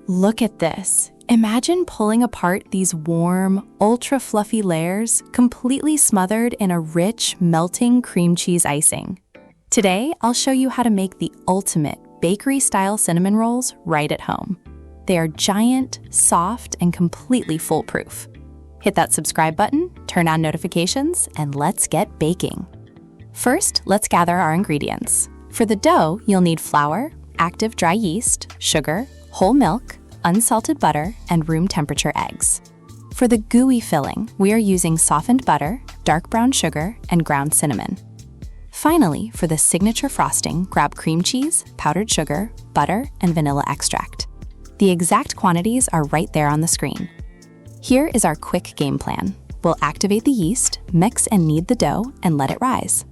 Look at this. Imagine pulling apart these warm, ultra-fluffy layers completely smothered in a rich, melting cream cheese icing. Today, I'll show you how to make the ultimate bakery-style cinnamon rolls right at home. They are giant, soft, and completely foolproof. Hit that subscribe button, turn on notifications, and let's get baking. First, let's gather our ingredients. For the dough, you'll need flour, active dry yeast, sugar, whole milk, unsalted butter, and room temperature eggs. For the gooey filling, we are using softened butter, dark brown sugar, and ground cinnamon. Finally, for the signature frosting, grab cream cheese, powdered sugar, butter, and vanilla extract. The exact quantities are right there on the screen. Here is our quick game plan. We'll activate the yeast, mix and knead the dough, and let it rise.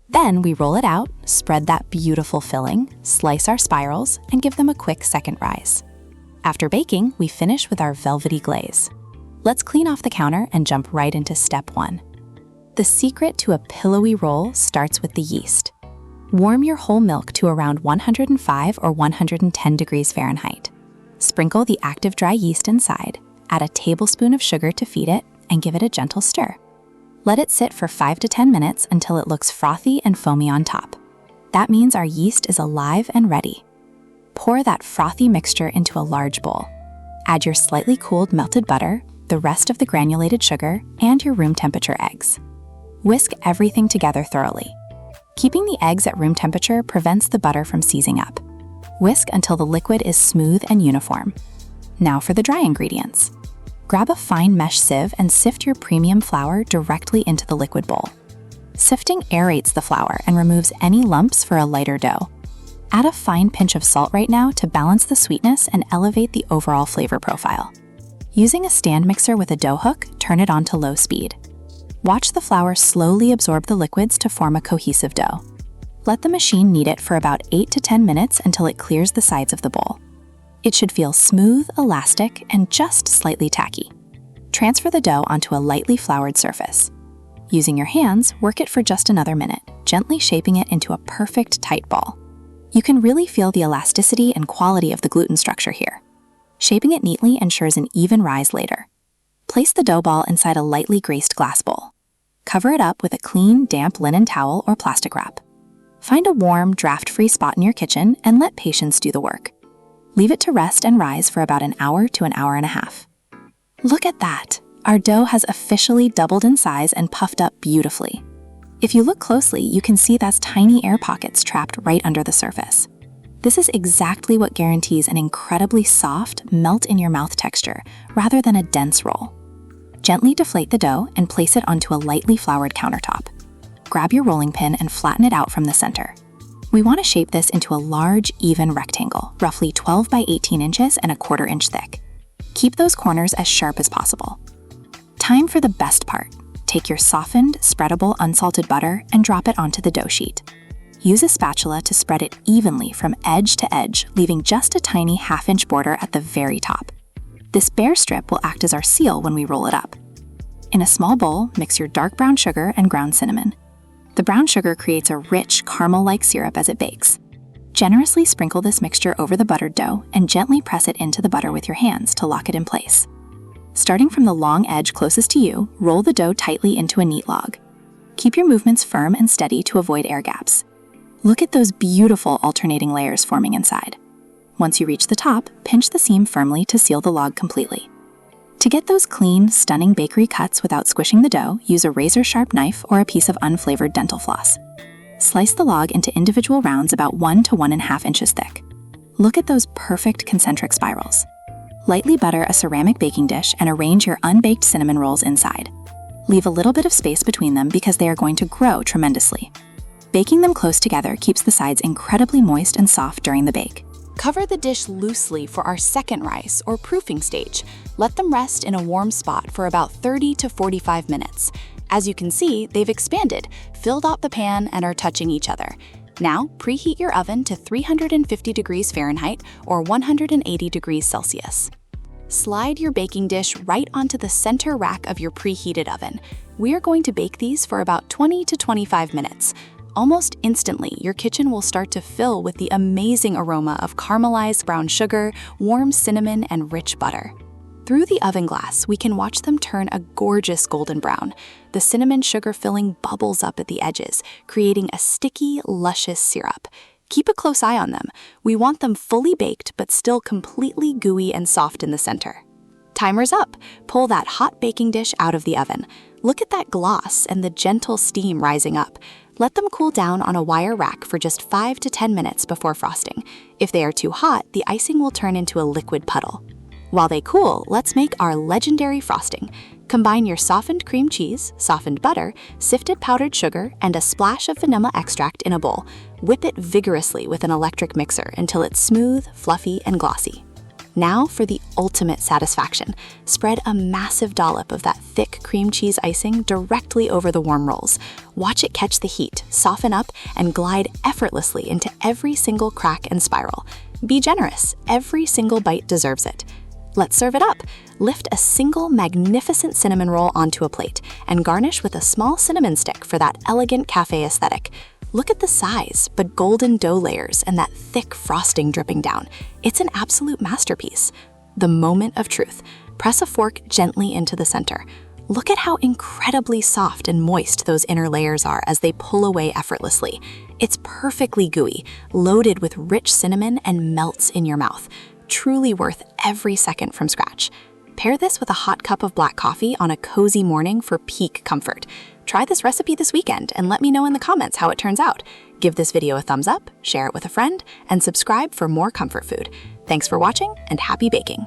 Then we roll it out, spread that beautiful filling, slice our spirals, and give them a quick second rise. After baking, we finish with our velvety glaze. Let's clean off the counter and jump right into step 1. The secret to a pillowy roll starts with the yeast. Warm your whole milk to around 105 or 110 degrees Fahrenheit. Sprinkle the active dry yeast inside, add a tablespoon of sugar to feed it, and give it a gentle stir. Let it sit for 5 to 10 minutes until it looks frothy and foamy on top. That means our yeast is alive and ready. Pour that frothy mixture into a large bowl. Add your slightly cooled melted butter, the rest of the granulated sugar, and your room temperature eggs. Whisk everything together thoroughly. Keeping the eggs at room temperature prevents the butter from seizing up. Whisk until the liquid is smooth and uniform. Now for the dry ingredients. Grab a fine mesh sieve and sift your premium flour directly into the liquid bowl. Sifting aerates the flour and removes any lumps for a lighter dough. Add a fine pinch of salt right now to balance the sweetness and elevate the overall flavor profile. Using a stand mixer with a dough hook, turn it on to low speed. Watch the flour slowly absorb the liquids to form a cohesive dough. Let the machine knead it for about 8 to 10 minutes until it clears the sides of the bowl. It should feel smooth, elastic, and just slightly tacky. Transfer the dough onto a lightly floured surface. Using your hands, work it for just another minute, gently shaping it into a perfect tight ball. You can really feel the elasticity and quality of the gluten structure here. Shaping it neatly ensures an even rise later. Place the dough ball inside a lightly graced glass bowl. Cover it up with a clean, damp linen towel or plastic wrap. Find a warm, draft-free spot in your kitchen and let patience do the work. Leave it to rest and rise for about an hour to an hour and a half. Look at that! Our dough has officially doubled in size and puffed up beautifully. If you look closely, you can see those tiny air pockets trapped right under the surface. This is exactly what guarantees an incredibly soft, melt-in-your-mouth texture, rather than a dense roll. Gently deflate the dough and place it onto a lightly floured countertop. Grab your rolling pin and flatten it out from the center. We want to shape this into a large, even rectangle, roughly 12 by 18 inches and a 1/4 inch thick. Keep those corners as sharp as possible. Time for the best part. Take your softened, spreadable, unsalted butter and drop it onto the dough sheet. Use a spatula to spread it evenly from edge to edge, leaving just a tiny 1/2 inch border at the very top. This bare strip will act as our seal when we roll it up. In a small bowl, mix your dark brown sugar and ground cinnamon. The brown sugar creates a rich, caramel-like syrup as it bakes. Generously sprinkle this mixture over the buttered dough and gently press it into the butter with your hands to lock it in place. Starting from the long edge closest to you, roll the dough tightly into a neat log. Keep your movements firm and steady to avoid air gaps. Look at those beautiful alternating layers forming inside. Once you reach the top, pinch the seam firmly to seal the log completely. To get those clean, stunning bakery cuts without squishing the dough, use a razor-sharp knife or a piece of unflavored dental floss. Slice the log into individual rounds about 1 to 1.5 inches thick. Look at those perfect concentric spirals. Lightly butter a ceramic baking dish and arrange your unbaked cinnamon rolls inside. Leave a little bit of space between them because they are going to grow tremendously. Baking them close together keeps the sides incredibly moist and soft during the bake. Cover the dish loosely for our second rise or proofing stage. Let them rest in a warm spot for about 30 to 45 minutes. As you can see, they've expanded, filled out the pan, and are touching each other. Now, preheat your oven to 350 degrees Fahrenheit or 180 degrees Celsius. Slide your baking dish right onto the center rack of your preheated oven. We are going to bake these for about 20 to 25 minutes. Almost instantly, your kitchen will start to fill with the amazing aroma of caramelized brown sugar, warm cinnamon, and rich butter. Through the oven glass, we can watch them turn a gorgeous golden brown. The cinnamon sugar filling bubbles up at the edges, creating a sticky, luscious syrup. Keep a close eye on them. We want them fully baked, but still completely gooey and soft in the center. Timer's up. Pull that hot baking dish out of the oven. Look at that gloss and the gentle steam rising up. Let them cool down on a wire rack for just 5 to 10 minutes before frosting. If they are too hot, the icing will turn into a liquid puddle. While they cool, let's make our legendary frosting. Combine your softened cream cheese, softened butter, sifted powdered sugar, and a splash of vanilla extract in a bowl. Whip it vigorously with an electric mixer until it's smooth, fluffy, and glossy. Now for the ultimate satisfaction. Spread a massive dollop of that thick cream cheese icing directly over the warm rolls. Watch it catch the heat, soften up, and glide effortlessly into every single crack and spiral. Be generous. Every single bite deserves it. Let's serve it up. Lift a single magnificent cinnamon roll onto a plate and garnish with a small cinnamon stick for that elegant cafe aesthetic. Look at the size, but golden dough layers and that thick frosting dripping down. It's an absolute masterpiece. The moment of truth. Press a fork gently into the center. Look at how incredibly soft and moist those inner layers are as they pull away effortlessly. It's perfectly gooey, loaded with rich cinnamon, and melts in your mouth. Truly worth every second from scratch. Pair this with a hot cup of black coffee on a cozy morning for peak comfort. Try this recipe this weekend and let me know in the comments how it turns out. Give this video a thumbs up, share it with a friend, and subscribe for more comfort food. Thanks for watching and happy baking!